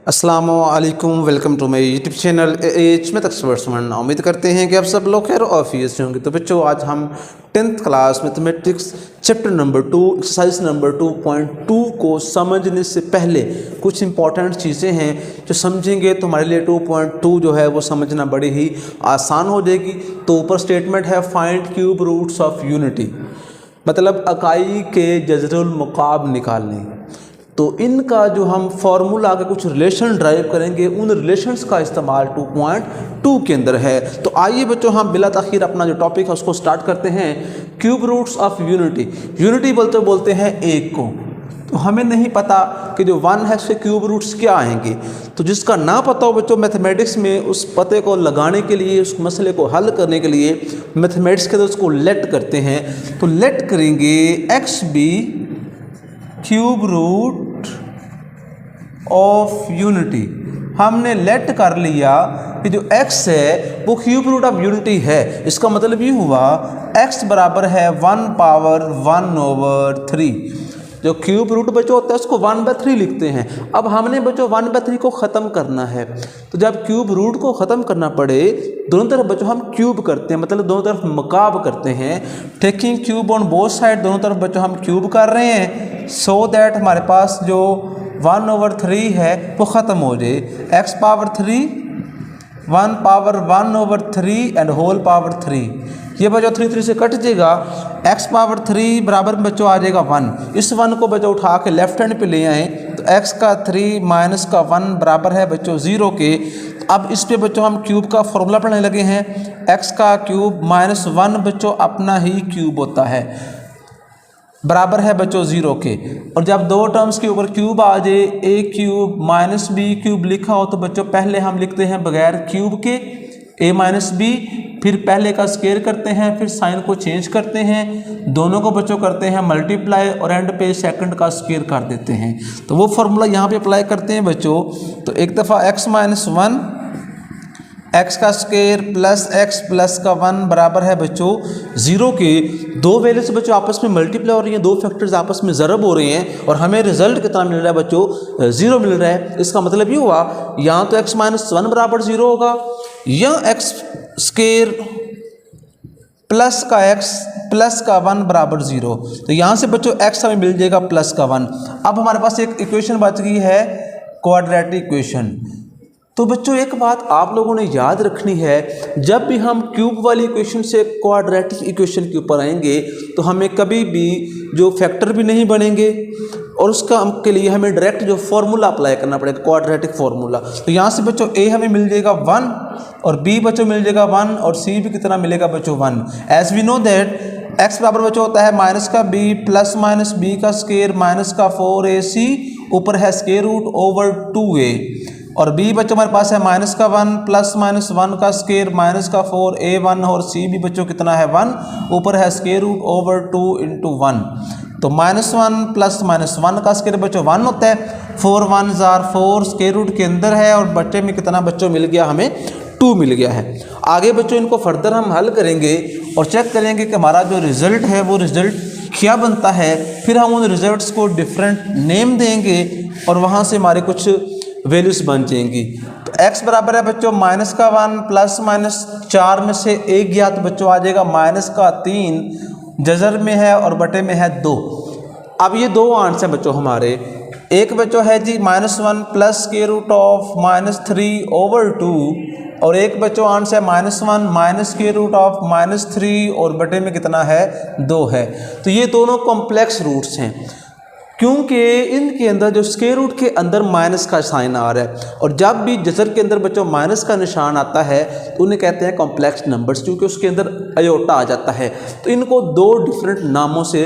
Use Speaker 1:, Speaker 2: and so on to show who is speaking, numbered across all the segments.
Speaker 1: अस्सलामुअलैकुम, welcome to my YouTube channel H में experts. उम्मीद करते हैं कि आप सब लोग खैर ऑफिस होंगे। तो बच्चों, आज हम 10th class mathematics chapter number 2 exercise number 2.2 को समझने से पहले कुछ इंपॉर्टेंट चीज़ें हैं जो समझेंगे तो हमारे लिए 2.2 जो है वो समझना बड़ी ही आसान हो जाएगी। तो ऊपर स्टेटमेंट है, find cube roots of unity, मतलब इकाई के जज़रुल मुकाब निकालने। तो इनका जो हम फार्मूला आगे कुछ रिलेशन ड्राइव करेंगे, उन रिलेशंस का इस्तेमाल 2.2 के अंदर है। तो आइए बच्चों, हम बिला ताखीर अपना जो टॉपिक है उसको स्टार्ट करते हैं। Cube roots of unity, unity बोलते हैं एक को। तो हमें नहीं पता कि जो 1 है उसके क्यूब रूट्स क्या आएंगे। तो जिसका ना पता हो बच्चों, मैथमेटिक्स में उस पते को लगाने के लिए, उस मसले को हल करने के लिए मैथमेटिक्स के अंदर उसको लेट करते हैं। तो लेट करेंगे x be cube root of unity. हमने लेट कर लिया कि जो x है वो क्यूब रूट ऑफ यूनिटी है। इसका मतलब ये हुआ x बराबर है 1 पावर 1/3। जो क्यूब रूट बच्चों होता है उसको 1/3 लिखते हैं। अब हमने बच्चों 1/3 को ख़त्म करना है। तो जब क्यूब रूट को ख़त्म करना पड़े, दोनों तरफ बच्चों हम क्यूब करते हैं, मतलब दोनों तरफ मकाब करते हैं। Taking cube on both side, दोनों तरफ बच्चों हम क्यूब कर रहे हैं सो दैट हमारे पास जो 1/3 है वो ख़त्म हो जाए। x power 3, 1 power 1/3 and whole power 3। ये बच्चों 3 से कट जाएगा। x पावर 3 बराबर बच्चों आ जाएगा 1। इस 1 को बच्चों उठा के लेफ्ट हैंड पे ले आए तो x का 3 माइनस का 1 बराबर है बच्चों 0 के। अब इस पे बच्चों हम क्यूब का फॉर्मूला पढ़ने लगे हैं। x का क्यूब माइनस 1 बच्चों अपना ही क्यूब होता है, बराबर है बच्चों 0 के। और जब दो टर्म्स के ऊपर क्यूब आ जाए, a cube minus b cube लिखा हो तो बच्चों पहले हम लिखते हैं बगैर क्यूब के a माइनस बी, फिर पहले का स्केयर करते हैं, फिर साइन को चेंज करते हैं, दोनों को बच्चों करते हैं मल्टीप्लाई और एंड पे सेकंड का स्केयर कर देते हैं। तो वो फॉर्मूला यहाँ पे अप्लाई करते हैं बच्चों। तो एक दफ़ा x माइनस 1, x का स्क्वायर प्लस x प्लस का 1 बराबर है बच्चों 0 के। दो वैल्यूज बच्चों आपस में मल्टीप्लाई हो रही हैं, दो फैक्टर्स आपस में ज़रब हो रहे हैं और हमें रिजल्ट कितना मिल रहा है बच्चों 0 मिल रहा है। इसका मतलब ये हुआ यहाँ तो x माइनस 1 बराबर 0 होगा, या x स्क्वायर प्लस का x प्लस का 1 बराबर 0। तो यहाँ से बच्चों x हमें मिल जाएगा प्लस का 1। अब हमारे पास एक इक्वेशन बच गई है, क्वाड्रेटिक इक्वेशन। तो बच्चों एक बात आप लोगों ने याद रखनी है, जब भी हम क्यूब वाली इक्वेशन से क्वाड्रेटिक इक्वेशन के ऊपर आएंगे तो हमें कभी भी जो फैक्टर भी नहीं बनेंगे और उसका के लिए हमें डायरेक्ट जो फॉर्मूला अप्लाई करना पड़ेगा, क्वाड्रेटिक फार्मूला। तो यहाँ से बच्चों a हमें मिल जाएगा 1 और b बच्चों मिल जाएगा 1 और c भी कितना मिलेगा बच्चों 1। As we know that x बराबर बच्चों होता है माइनस का b प्लस माइनस b का स्क्वायर माइनस का 4ac, ऊपर है स्क्वायर रूट ओवर 2a, और b बच्चों हमारे पास है माइनस का 1 प्लस माइनस 1 का स्क्वायर माइनस का 4a1, और c भी बच्चों कितना है 1, ऊपर है स्क्वायर रूट ओवर 2 इंटू 1। तो -1 प्लस -1 का स्क्वायर बच्चों 1 होता है, 4 1 जार 4 स्क्वायर रूट के अंदर है और बच्चे में कितना बच्चों मिल गया, हमें 2 मिल गया है। आगे बच्चों इनको फर्दर हम हल करेंगे और चेक करेंगे कि हमारा जो रिजल्ट है वो रिजल्ट क्या बनता है। फिर हम उन रिजल्ट्स को डिफरेंट नेम देंगे और वहाँ से हमारे कुछ वैल्यूज बन जाएंगी। तो x बराबर है बच्चों माइनस का 1 प्लस माइनस 4 में से एक गया तो बच्चों आ जाएगा माइनस का 3, जजर में है और बटे में है 2। अब ये दो आंसर बच्चों हमारे, एक बच्चों है जी -1 plus square root of -3 over 2, और एक बच्चों आंसर है -1 माइनस स्क्वायर रूट ऑफ -3 और बटे में कितना है 2 है। तो ये दोनों कॉम्प्लेक्स रूट्स हैं क्योंकि इनके अंदर जो स्क्वायर रूट के अंदर माइनस का साइन आ रहा है, और जब भी जज़र के अंदर बच्चों माइनस का निशान आता है तो उन्हें कहते हैं कॉम्प्लेक्स नंबर्स, क्योंकि उसके अंदर अयोटा आ जाता है। तो इनको दो डिफरेंट नामों से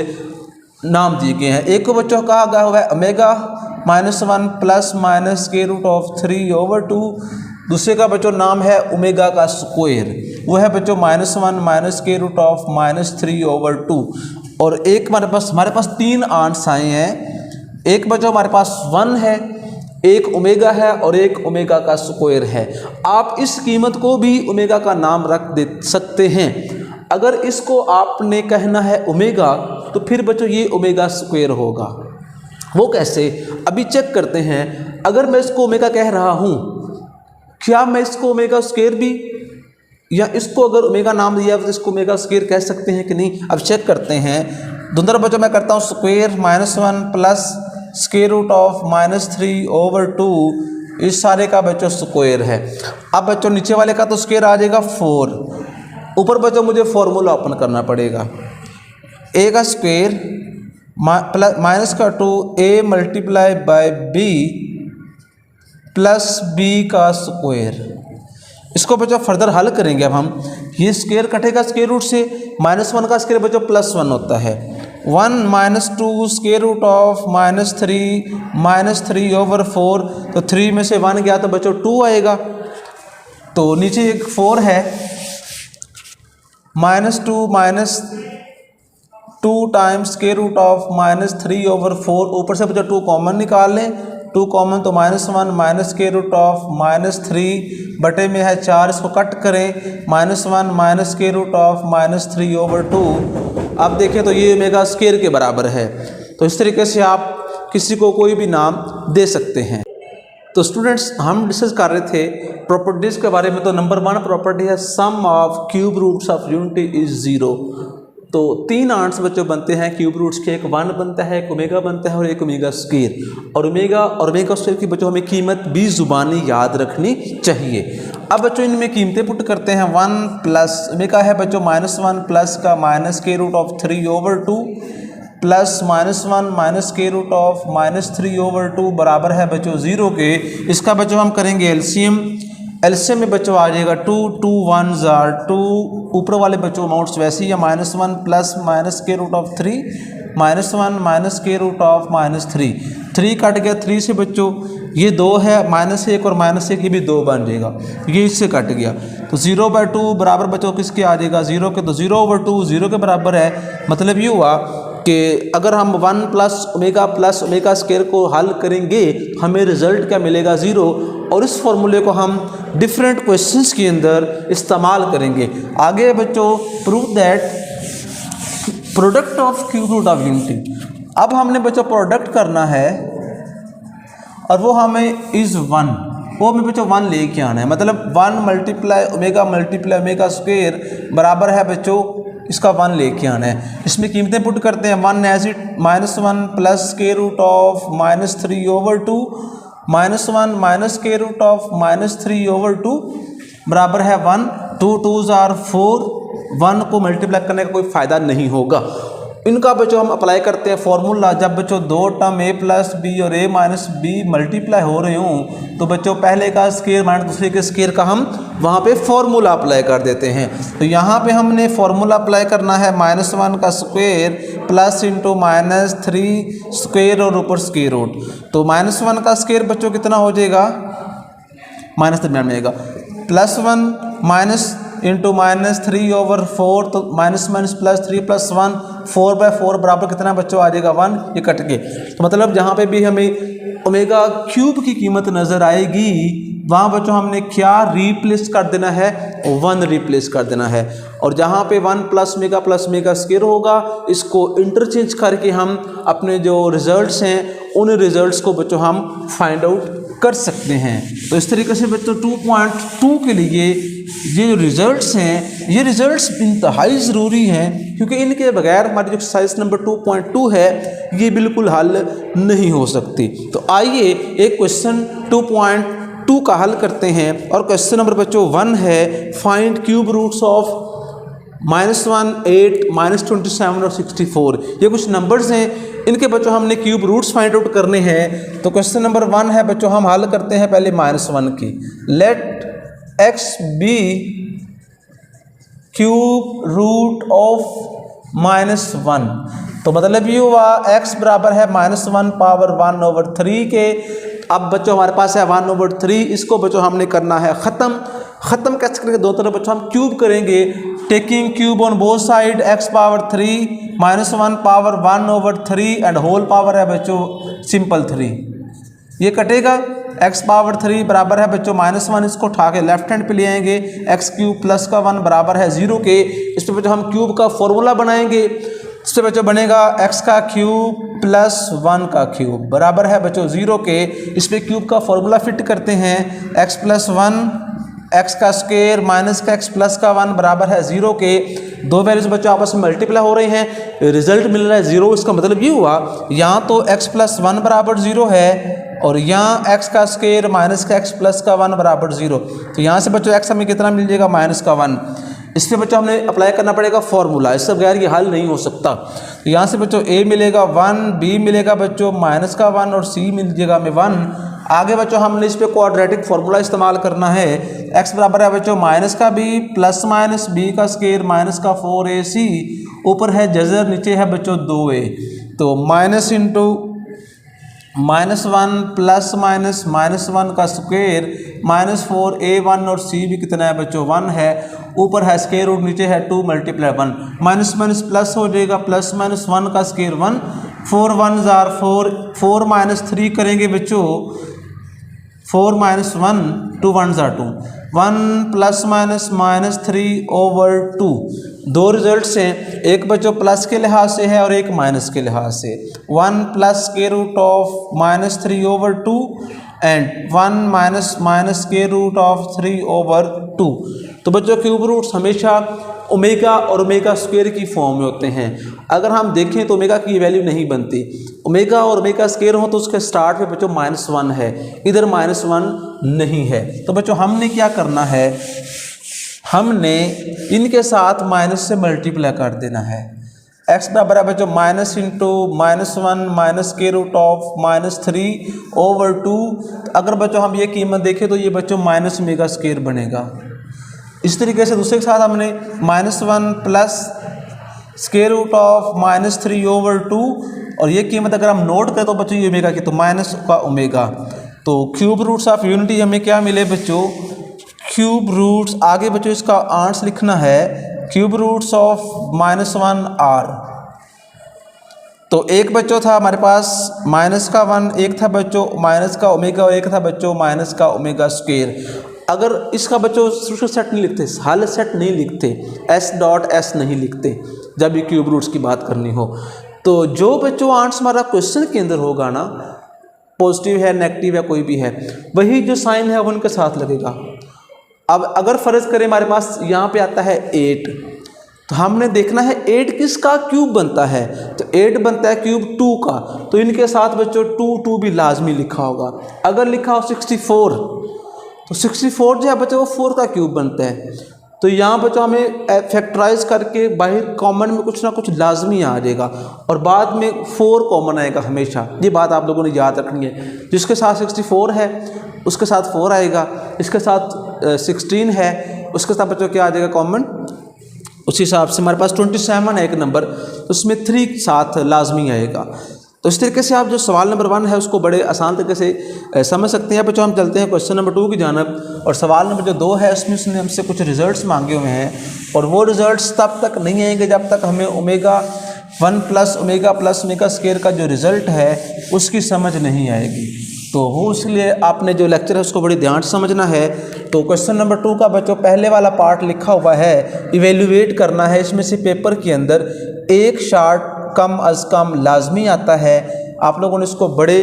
Speaker 1: नाम दिए गए हैं। एक को बच्चों कहा गया हुआ है omega -1 plus minus square root of 3 over 2, दूसरे का बच्चों नाम है ओमेगा का स्क्वायर, वो है बच्चों -1 minus square root of -3 over 2। और एक हमारे पास 3 आंट्स आए हैं। एक बच्चों हमारे पास 1 है, एक ओमेगा है और एक ओमेगा का स्क्वायर है। आप इस कीमत को भी ओमेगा का नाम रख दे सकते हैं। अगर इसको आपने कहना है ओमेगा तो फिर बच्चों ये ओमेगा स्क्वायर होगा। वो कैसे, अभी चेक करते हैं। अगर मैं इसको ओमेगा कह रहा हूँ, क्या मैं इसको ओमेगा स्क्वायर भी, या इसको अगर ओमेगा नाम दिया तो इसको ओमेगा स्क्वायर कह सकते हैं कि नहीं? अब चेक करते हैं। दोनों बच्चों मैं करता हूँ square -1 plus square root of -3/2, इस सारे का बच्चों स्क्वायर है। अब बच्चों नीचे वाले का तो स्क्वायर आ जाएगा 4, ऊपर बच्चों मुझे फॉर्मूला ओपन करना पड़ेगा। a का स्क्वायर माइनस का 2a multiply by b plus b का स्क्वायर। इसको बच्चों फर्दर हल करेंगे अब हम। ये स्क्वायर कटेगा स्क्वायर रूट से, -1 का स्क्वायर बच्चों +1 होता है। 1 - 2 स्क्वायर रूट ऑफ -3/4, तो 3 में से 1 गया तो बच्चों 2 आएगा। तो नीचे एक 4 है, -2 टाइम्स स्क्वायर रूट ऑफ -3/4, ऊपर से बच्चों 2 कॉमन निकाल लें, 2 कॉमन तो -1 स्क्वायर रूट ऑफ -3 बटे में है 4, इसको कट करें, -1 स्क्वायर रूट ऑफ -3/2। अब देखें तो ये ओमेगा स्क्वायर के बराबर है। तो इस तरीके से आप किसी को कोई भी नाम दे सकते हैं। तो स्टूडेंट्स, हम डिस्कस कर रहे थे प्रॉपर्टीज़ के बारे में। तो नंबर 1 प्रॉपर्टी है sum of cube roots of unity is 0। तो 3 आंट्स बच्चों बनते हैं क्यूब रूट्स के, एक 1 बनता है, एक ओमेगा बनता है और एक ओमेगा स्क्वायर। और ओमेगा स्क्वायर की बच्चों हमें कीमत 20 ज़ुबानी याद रखनी चाहिए। अब बच्चों इनमें कीमतें पुट करते हैं। 1 प्लस ओमेगा है बच्चों -1 प्लस का square root of 3/2 plus -1 square root of -3/2 बराबर है बच्चों 0 के। इसका बच्चों हम करेंगे एलसीएम में बच्चों आ जाएगा 2 2 1s are 2, ऊपर वाले बच्चों अमाउंट्स वैसे ही है, -1 plus square root of 3 -1 square root of -3 cut गया 3 से बच्चों, ये 2 है, -1 और -1 ये भी 2 बन जाएगा, ये इससे कट गया। तो 0/2 बराबर बच्चों किसके आ जाएगा 0 के, तो 0/2 0 के बराबर है। मतलब ये हुआ कि अगर हम 1 प्लस ओमेगा स्क्वायर को हल करेंगे हमें रिजल्ट क्या मिलेगा 0, और इस फॉर्मूले को हम डिफरेंट क्वेश्चंस के अंदर इस्तेमाल करेंगे। आगे बच्चों prove that product of cube root of unity. अब हमने बच्चों प्रोडक्ट करना है और वो हमें इज़ 1, वो हमें बच्चों 1 लेके आना है। मतलब 1 मल्टीप्लाई ओमेगा स्क्वायर बराबर है बच्चों इसका 1 लेके आना है। इसमें कीमतें पुट करते हैं। 1 as it -1 plus square root of -3/2 -1 square root of -3/2 बराबर है 1। 2 2s are 4, 1 को मल्टीप्लाई करने का कोई फ़ायदा नहीं होगा। इनका बच्चों हम अप्लाई करते हैं फॉर्मूला। जब बच्चों 2 टर्म a प्लस बी और a माइनस बी मल्टीप्लाई हो रहे हों तो बच्चों पहले का स्क्वायर माइनस दूसरे के स्क्वायर का हम वहाँ पे फॉर्मूला अप्लाई कर देते हैं। तो यहाँ पे हमने फॉर्मूला अप्लाई करना है -1 का स्क्वायर प्लस इंटू -3 स्क्वायर और ऊपर स्क्वायर रूट। तो -1 का स्क्वायर बच्चों कितना हो जाएगा, माइनस दरमियान में आएगा, +1 माइनस इंटू -3/4, तो -3 + 1 4/4 बराबर कितना बच्चों आ जाएगा 1, ये कट के। तो मतलब जहाँ पे भी हमें ओमेगा क्यूब की कीमत नज़र आएगी वहाँ बच्चों हमने क्या रिप्लेस कर देना है, 1 रिप्लेस कर देना है। और जहाँ पे 1 प्लस ओमेगा स्क्वायर होगा इसको इंटरचेंज करके हम अपने जो रिजल्ट्स हैं उन रिजल्ट्स को बच्चों हम फाइंड आउट कर सकते हैं। तो इस तरीके से बच्चों 2.2 के लिए ये जो रिजल्ट्स हैं ये रिजल्ट्स इंतहाई ज़रूरी हैं, क्योंकि इनके बगैर हमारी जो एक्सरसाइज नंबर 2.2 है ये बिल्कुल हल नहीं हो सकती। तो आइए एक क्वेश्चन 2.2 का हल करते हैं। और क्वेश्चन नंबर बच्चों 1 है फाइंड क्यूब रूट्स ऑफ -1 8 -27 और 64। ये कुछ नंबर्स हैं, इनके बच्चों हमने क्यूब रूट्स फाइंड आउट करने हैं। तो क्वेश्चन नंबर 1 है बच्चों, हम हल करते हैं पहले -1 की। Let x be cube root of -1। तो मतलब ये हुआ x बराबर है -1 पावर 1/3 के। अब बच्चों हमारे पास है 1/3, इसको बच्चों हमने करना है ख़त्म कैसे करेंगे, दो तरफ बच्चों हम क्यूब करेंगे, taking cube on both side x power 3 -1 power 1/3 and whole power है बच्चों सिंपल 3। ये कटेगा, x पावर 3 बराबर है बच्चों -1, इसको उठा के लेफ्ट हैंड पे ले आएंगे, x क्यूब प्लस का 1 बराबर है 0 के। इस पर बच्चों हम क्यूब का फॉर्मूला बनाएंगे। इससे बच्चों बनेगा x का क्यूब प्लस 1 का क्यूब बराबर है बच्चों 0 के। इस पे क्यूब का फॉर्मूला फिट करते हैं, x प्लस 1 x का स्क्वायर माइनस का x प्लस का 1 बराबर है 0 के। दो वैल्यूज बच्चों आपस में मल्टीप्लाई हो रही हैं, रिजल्ट मिल रहा है 0। इसका मतलब ये हुआ यहाँ तो x प्लस 1 बराबर 0 है और यहाँ x का स्क्वायर माइनस का x प्लस का 1 बराबर 0। तो यहाँ से बच्चों x हमें कितना मिल जाएगा, माइनस का 1। इस पर बच्चों हमने अप्लाई करना पड़ेगा फॉर्मूला, इससे बगैर ये हल नहीं हो सकता। तो यहाँ से बच्चों a मिलेगा 1, b मिलेगा बच्चों माइनस का 1 और c मिल जाएगा हमें 1। आगे बच्चों हमने इस पे क्वाड्रेटिक फार्मूला इस्तेमाल करना है। x बराबर है बच्चों माइनस का b प्लस माइनस b का स्क्वायर माइनस का 4ac, ऊपर है जजर नीचे है बच्चों 2a। तो माइनस इंटू -1 प्लस माइनस -1 का स्क्वायर -4a1 और c भी कितना है बच्चों 1 है, ऊपर है स्क्वायर रूट नीचे है 2 मल्टीप्लाई 1, माइनस माइनस प्लस हो जाएगा, प्लस माइनस 1 का स्क्वायर 1, 4 1 जार 4, 4 माइनस 3 करेंगे बच्चों 4 माइनस 1, 2 1 जार 2, 1 प्लस माइनस -3/2। दो रिजल्ट्स हैं, एक बच्चों प्लस के लिहाज से है और एक माइनस के लिहाज से। 1 plus square root of -3/2 and 1 minus square root of 3/2। तो बच्चों क्यूब रूट्स हमेशा ओमेगा और ओमेगा स्क्वायर की फॉर्म में होते हैं। अगर हम देखें तो ओमेगा की वैल्यू नहीं बनती, ओमेगा और ओमेगा स्क्वायर हो तो उसके स्टार्ट में बच्चों -1 है, इधर -1 नहीं है। तो बच्चों हमने क्या करना है, हमने इनके साथ माइनस से मल्टीप्लाई कर देना है। x बराबर है बच्चों minus into -1 minus square root of -3/2। अगर बच्चों हम ये कीमत देखें तो ये बच्चों माइनस ओमेगा स्क्वायर बनेगा। इस तरीके से दूसरे के साथ हमने -1 प्लस स्क्वायर रूट ऑफ -3/2 और ये कीमत अगर हम नोट करें तो बच्चों ये ओमेगा की, तो माइनस का ओमेगा। तो क्यूब रूट्स ऑफ यूनिटी हमें क्या मिले बच्चों, क्यूब रूट्स, आगे बच्चों इसका आंसर लिखना है क्यूब रूट्स ऑफ -1 r। तो एक बच्चों था हमारे पास माइनस का 1, एक था बच्चों माइनस का ओमेगा और एक था बच्चों माइनस का ओमेगा स्क्वायर। अगर इसका बच्चों सोल्यूशन सेट नहीं लिखते, हल सेट नहीं लिखते, s.s नहीं लिखते जब भी क्यूब रूट्स की बात करनी हो। तो जो बच्चों आंसर हमारा क्वेश्चन के अंदर होगा ना, पॉजिटिव है नेगेटिव है कोई भी है, वही जो साइन है वो उनके साथ लगेगा। अब अगर फर्ज करें हमारे पास यहाँ पे आता है 8, तो हमने देखना है 8 किसका क्यूब बनता है, तो 8 बनता है क्यूब 2 का, तो इनके साथ बच्चों 2 भी लाजमी लिखा होगा। अगर लिखा हो 64 तो 64 जो है बच्चों वो 4 का क्यूब बनता है। तो यहाँ बच्चों हमें फैक्टराइज करके बाहर कॉमन में कुछ ना कुछ लाजमी आ जाएगा और बाद में 4 कॉमन आएगा हमेशा। ये बात आप लोगों ने याद रखनी है, जिसके साथ 64 है उसके साथ 4 आएगा, इसके साथ 16 है उसके साथ बच्चों क्या आ जाएगा कॉमन। उसी हिसाब से हमारे पास 27 है एक नंबर, तो उसमें 3 साथ लाजमी आएगा। तो इस तरीके से आप जो सवाल नंबर 1 है उसको बड़े आसान तरीके से समझ सकते हैं। बच्चों हम चलते हैं क्वेश्चन नंबर 2 की जानब, और सवाल नंबर जो 2 है उसमें उसने हमसे कुछ रिजल्ट्स मांगे हुए हैं और वो रिजल्ट्स तब तक नहीं आएंगे जब तक हमें ओमेगा 1 प्लस ओमेगा स्क्वायर का जो रिज़ल्ट है उसकी समझ नहीं आएगी। तो वो इसलिए आपने जो लेक्चर है उसको बड़ी ध्यान से समझना है। तो क्वेश्चन नंबर 2 का बच्चों पहले वाला पार्ट लिखा हुआ है, इवेल्युएट करना है। इसमें से पेपर के अंदर एक शार्ट कम अज़ कम लाजमी आता है, आप लोगों ने इसको बड़े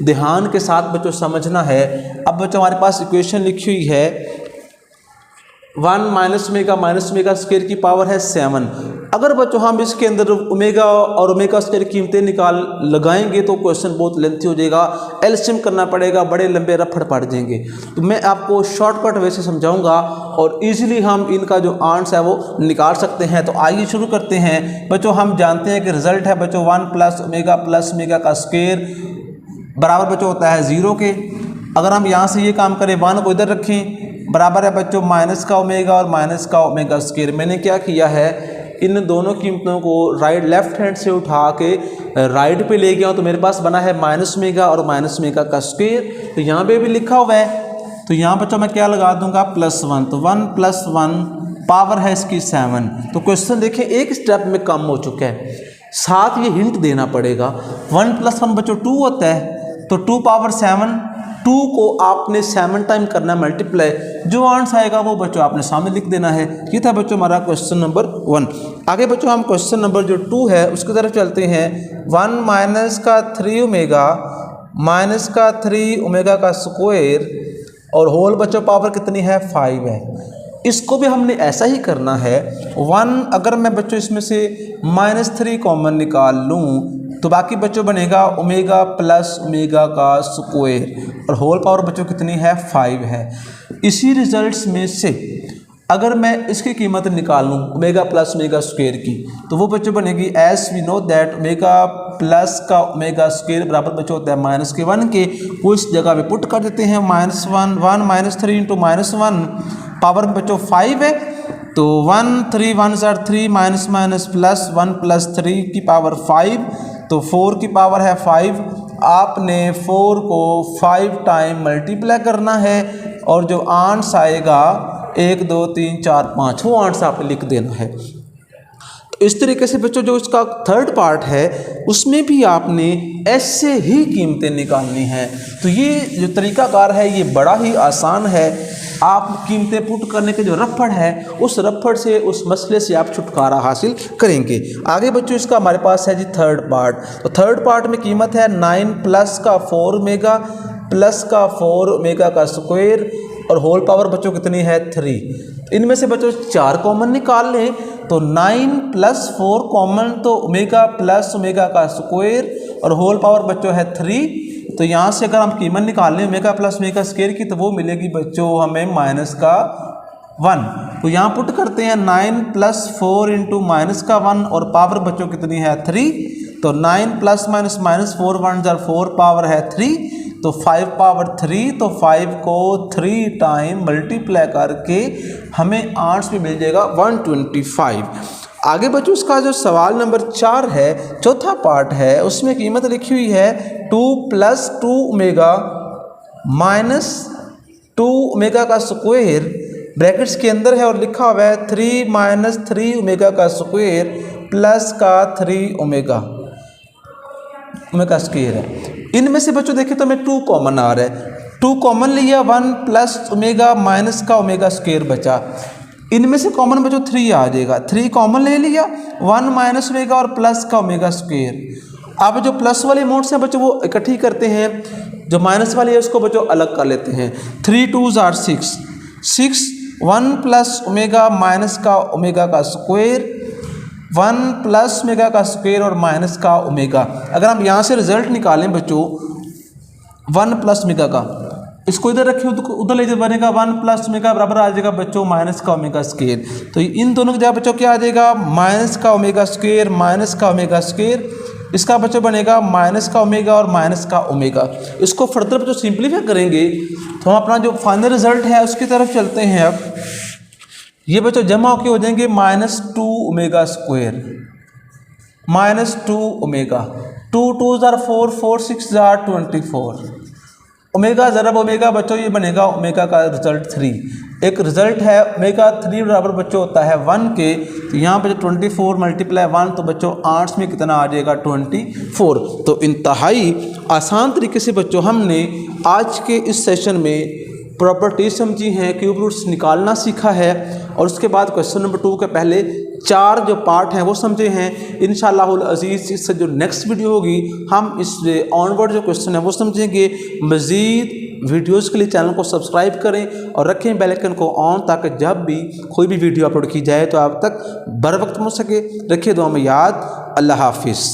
Speaker 1: ध्यान के साथ बच्चों समझना है। अब बच्चों हमारे पास इक्वेशन लिखी हुई है 1 माइनस ओमेगा स्क्वायर की पावर है 7। अगर बच्चों हम इसके अंदर ओमेगा और ओमेगा स्क्वायर कीमतें लगाएंगे तो क्वेश्चन बहुत लेंथी हो जाएगा, एलसीएम करना पड़ेगा, बड़े लंबे रफड़ पड़ जाएंगे। तो मैं आपको शॉर्टकट वे से समझाऊंगा और इजीली हम इनका जो आंसर है वो निकाल सकते हैं। तो आइए शुरू करते हैं। बच्चों हम जानते हैं कि रिजल्ट है बच्चों 1 प्लस ओमेगा का स्क्वायर बराबर बच्चों होता है 0 के। अगर हम यहाँ से ये काम करें 1 को इधर रखें, बराबर है बच्चों माइनस का ओमेगा और माइनस का ओमेगा स्क्वायर। मैंने क्या किया है, इन दोनों कीमतों को लेफ्ट हैंड से उठा के राइट पे ले गया हूँ, तो मेरे पास बना है माइनस ओमेगा और माइनस ओमेगा का स्क्वायर। तो यहाँ पे भी लिखा हुआ है, तो यहाँ बच्चों मैं क्या लगा दूंगा +1, तो 1 + 1 पावर है इसकी 7। तो क्वेश्चन देखें एक स्टेप में कम हो चुका है, साथ ये हिंट देना पड़ेगा। 1 + 1 बच्चों 2 होता है, तो 2 पावर 7 2 को आपने 7 टाइम करना है मल्टीप्लाई, जो आंसर आएगा वो बच्चों आपने सामने लिख देना है। ये था बच्चों हमारा क्वेश्चन नंबर 1। आगे बच्चों हम क्वेश्चन नंबर जो 2 है उसकी तरफ चलते हैं। 1 माइनस का 3 ओमेगा माइनस का 3 ओमेगा का स्क्वायर और होल बच्चों पावर कितनी है 5 है। इसको भी हमने ऐसा ही करना है। 1 अगर मैं बच्चों इसमें से -3 कॉमन निकाल लूँ तो बाकी बच्चों बनेगा ओमेगा प्लस ओमेगा का स्क्वायर और होल पावर बच्चों कितनी है 5 है। इसी रिजल्ट्स में से अगर मैं इसकी कीमत निकालूँ ओमेगा प्लस ओमेगा स्क्वायर की तो वो बच्चों बनेगी as we know that omega plus का ओमेगा स्क्वायर बराबर बच्चों होता है -1 के। वो इस जगह पे पुट कर देते हैं -1 1 -3 इंटू -1 पावर में बच्चों 5 है तो 1 3 1 3 माइनस माइनस प्लस 1 प्लस 3 की पावर 5 तो 4 की पावर है 5। आपने 4 को 5 टाइम मल्टीप्लाई करना है और जो आंसर आएगा 1 2 3 4 5 वो आंसर आपने लिख देना है। तो इस तरीके से बच्चों जो इसका थर्ड पार्ट है उसमें भी आपने ऐसे ही कीमतें निकालनी हैं। तो ये जो तरीकाकार है ये बड़ा ही आसान है। आप कीमतें पुट करने के जो रफड़ है उस रफड़ से उस मसले से आप छुटकारा हासिल करेंगे। आगे बच्चों इसका हमारे पास है जी थर्ड पार्ट। तो थर्ड पार्ट में कीमत है 9 प्लस का 4 ओमेगा प्लस का 4 ओमेगा का स्क्वायर और होल पावर बच्चों कितनी है 3। इनमें से बच्चों 4 कॉमन निकाल लें तो 9 प्लस 4 कॉमन तो ओमेगा प्लस ओमेगा का स्क्वायर और होल पावर बच्चों है 3। तो यहाँ से अगर हम कीमत निकाल लें ओमेगा प्लस ओमेगा स्क्वायर की तो वो मिलेगी बच्चों हमें माइनस का 1। तो यहाँ पुट करते हैं 9 प्लस 4 इंटू माइनस का 1 और पावर बच्चों कितनी है 3। तो 9 प्लस माइनस माइनस 4 1 4 पावर है 3 तो 5 पावर 3 तो 5 को 3 टाइम मल्टीप्लाई करके हमें आंसर मिल जाएगा 125। आगे बच्चों इसका जो सवाल नंबर 4 है चौथा पार्ट है उसमें कीमत लिखी हुई है 2 प्लस 2 ओमेगा माइनस 2 ओमेगा का स्क्वायर ब्रैकेट्स के अंदर है और लिखा हुआ है 3 माइनस 3 ओमेगा का स्क्वायर प्लस का 3 ओमेगा स्क्वायर है। इनमें से बच्चों देखें तो हमें 2 कॉमन आ रहा है। 2 कॉमन लिया 1 प्लस ओमेगा माइनस का ओमेगा स्क्वायर बचा। इनमें से कॉमन बच्चों 3 आ जाएगा। 3 कॉमन ले लिया 1 माइनस ओमेगा और प्लस का ओमेगा स्क्वायर। अब जो प्लस वाले अमाउंट्स हैं बच्चों वो इकट्ठी करते हैं, जो माइनस वाली है उसको बच्चों अलग कर लेते हैं। 3 2s are 6 6 1 plus omega minus का ओमेगा का स्क्वायर 1 प्लस ओमेगा का स्क्वायर और माइनस का ओमेगा। अगर हम यहाँ से रिजल्ट निकालें बच्चों 1 प्लस ओमेगा का, इसको इधर रखें तो उधर ले बनेगा 1 प्लस ओमेगा बराबर आ जाएगा बच्चों माइनस का ओमेगा स्क्वायर। तो इन दोनों की जगह बच्चों क्या आ जाएगा माइनस का ओमेगा स्क्वायर माइनस का ओमेगा स्क्वायर। इसका बच्चों बनेगा माइनस का ओमेगा और माइनस का ओमेगा। इसको फर्दर बच्चों सिंप्लीफाई करेंगे तो हम अपना जो फाइनल रिजल्ट है उसकी तरफ चलते हैं। अब ये बच्चों जमा होकर हो जाएंगे -2 omega square -2 omega 2 2s are 4 4 6s are 24 omega ज़रब ओमेगा बच्चों ये बनेगा ओमेगा का रिजल्ट 3। एक रिजल्ट है ओमेगा 3 बराबर बच्चों होता है 1 के। तो यहाँ पे 24 मल्टीप्लाई 1 तो बच्चों आर्ट्स में कितना आ जाएगा 24। तो इंतहाई आसान तरीके से बच्चों हमने आज के इस सेशन में प्रॉपर्टीज समझी हैं, क्यूब रूट्स निकालना सीखा है और उसके बाद क्वेश्चन नंबर 2 के पहले 4 जो पार्ट हैं वो समझे हैं। इंशाअल्लाहुल अज़ीज़ इससे जो नेक्स्ट वीडियो होगी हम इस ऑनवर्ड जो क्वेश्चन है वो समझेंगे। मज़ीद वीडियोस के लिए चैनल को सब्सक्राइब करें और रखें बेल आइकन को ऑन ताकि जब भी कोई भी वीडियो अपलोड की जाए तो आप तक बर वक्त पहुँच सके। रखिए दुआ में याद। अल्लाह हाफिज़।